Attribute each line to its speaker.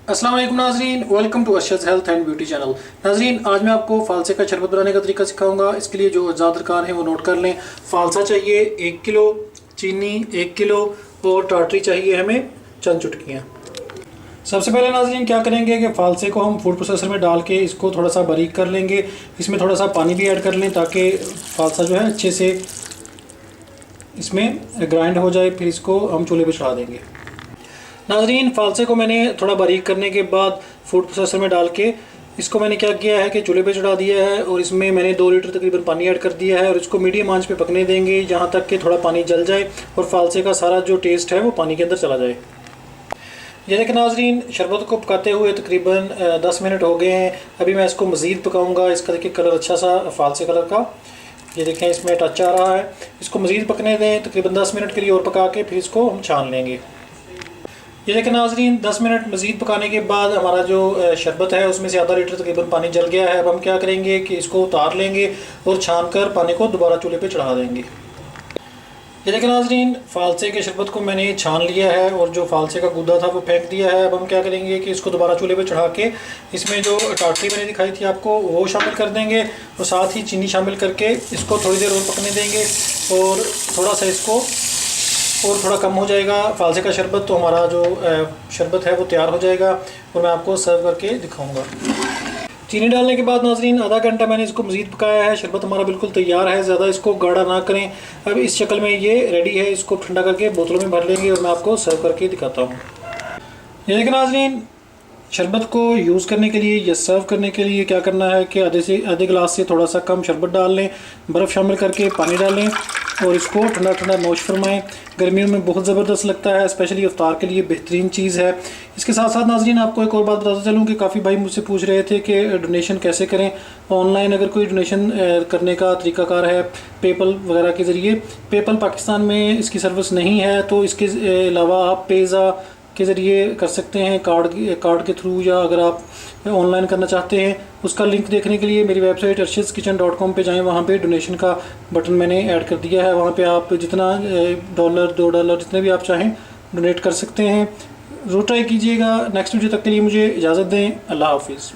Speaker 1: अस्सलाम वालेकुम नाजरीन, welcome to Arshad health and beauty channel. नाजरीन, आज मैं आपको फालसे का शरबत बनाने का तरीका सिखाऊंगा। इसके लिए जो अज्जा दरकार हैं वो नोट कर लें। फालसा चाहिए 1 किलो, चीनी 1 किलो और टाटरी चाहिए हमें चंद चुटकियाँ। सबसे पहले नाजरीन क्या करेंगे कि फालसे को हम फूड प्रोसेसर में डाल के इसको थोड़ा सा बारीक कर लेंगे। इसमें थोड़ा सा पानी भी ऐड कर लें ताकि फालसा जो है अच्छे से इसमें ग्राइंड हो जाए। फिर इसको हम चूल्हे पे चढ़ा देंगे। नाजरीन, फालसे को मैंने थोड़ा बारीक करने के बाद फूड प्रोसेसर में डाल के इसको मैंने क्या किया है कि चूल्हे पे चढ़ा दिया है और इसमें मैंने 2 लीटर तकरीबन पानी ऐड कर दिया है और इसको मीडियम आंच पे पकने देंगे जहाँ तक कि थोड़ा पानी जल जाए और फालसे का सारा जो टेस्ट है वो पानी के अंदर चला जाए। ये देखिए नाजरीन, शरबत को पकाते हुए तकरीबन 10 मिनट हो गए हैं। अभी मैं इसको मज़ीद पकाऊँगा। इसका देखिए कलर अच्छा सा फालसे कलर का, ये देखें इसमें टच आ रहा है। इसको मज़ीद पकने दें तकरीबन 10 मिनट के लिए और पका के फिर इसको हम छान लेंगे। ये देखिए नाजरीन, 10 मिनट मज़ीद पकाने के बाद हमारा जो शरबत है उसमें से आधा लीटर तकरीबन पानी जल गया है। अब हम क्या करेंगे कि इसको उतार लेंगे और छान कर पानी को दोबारा चूल्हे पे चढ़ा देंगे। ये देखिए नाजरीन, फालसे के शरबत को मैंने छान लिया है और जो फालसे का गूदा था वो फेंक दिया है। अब हम क्या करेंगे कि इसको दोबारा चूल्हे पे चढ़ा के इसमें जो टाटरी मैंने दिखाई थी आपको वो शामिल कर देंगे और साथ ही चीनी शामिल करके इसको थोड़ी देर और पकने देंगे और थोड़ा सा इसको और थोड़ा कम हो जाएगा फालसे का शरबत तो हमारा जो शरबत है वो तैयार हो जाएगा और मैं आपको सर्व करके दिखाऊंगा। चीनी डालने के बाद नाजरीन आधा घंटा मैंने इसको मज़ीद पकाया है। शरबत हमारा बिल्कुल तैयार है, ज़्यादा इसको गाढ़ा ना करें। अब इस शक्ल में ये रेडी है। इसको ठंडा करके बोतलों में भर लेंगे और मैं आपको सर्व करके दिखाता हूँ। ये देखिए नाजरीन, शरबत को यूज़ करने के लिए या सर्व करने के लिए क्या करना है कि आधे गिलास से थोड़ा सा कम शरबत डाल लें, बर्फ़ शामिल करके पानी डालें और इसको ठंडा ठंडा नोश फरमाएँ। गर्मियों में बहुत ज़बरदस्त लगता है, स्पेशली इफ्तार के लिए बेहतरीन चीज़ है। इसके साथ साथ नाजरीन आपको एक और बात बताता चलूँ कि काफ़ी भाई मुझसे पूछ रहे थे कि डोनेशन कैसे करें ऑनलाइन। अगर कोई डोनेशन करने का तरीकाकार है पेपल वगैरह के ज़रिए, पेपल पाकिस्तान में इसकी सर्विस नहीं है तो इसके अलावा आप पेज़ा के ज़रिए कर सकते हैं, कार्ड के थ्रू, या अगर आप ऑनलाइन करना चाहते हैं उसका लिंक देखने के लिए मेरी वेबसाइट arshidskitchen.com पे जाएं। वहाँ पे डोनेशन का बटन मैंने ऐड कर दिया है। वहाँ पे आप जितना $1 $2 जितने भी आप चाहें डोनेट कर सकते हैं। ज़रूर ट्राई कीजिएगा। नेक्स्ट वीडियो तक के लिए मुझे इजाज़त दें। अल्लाह हाफिज़।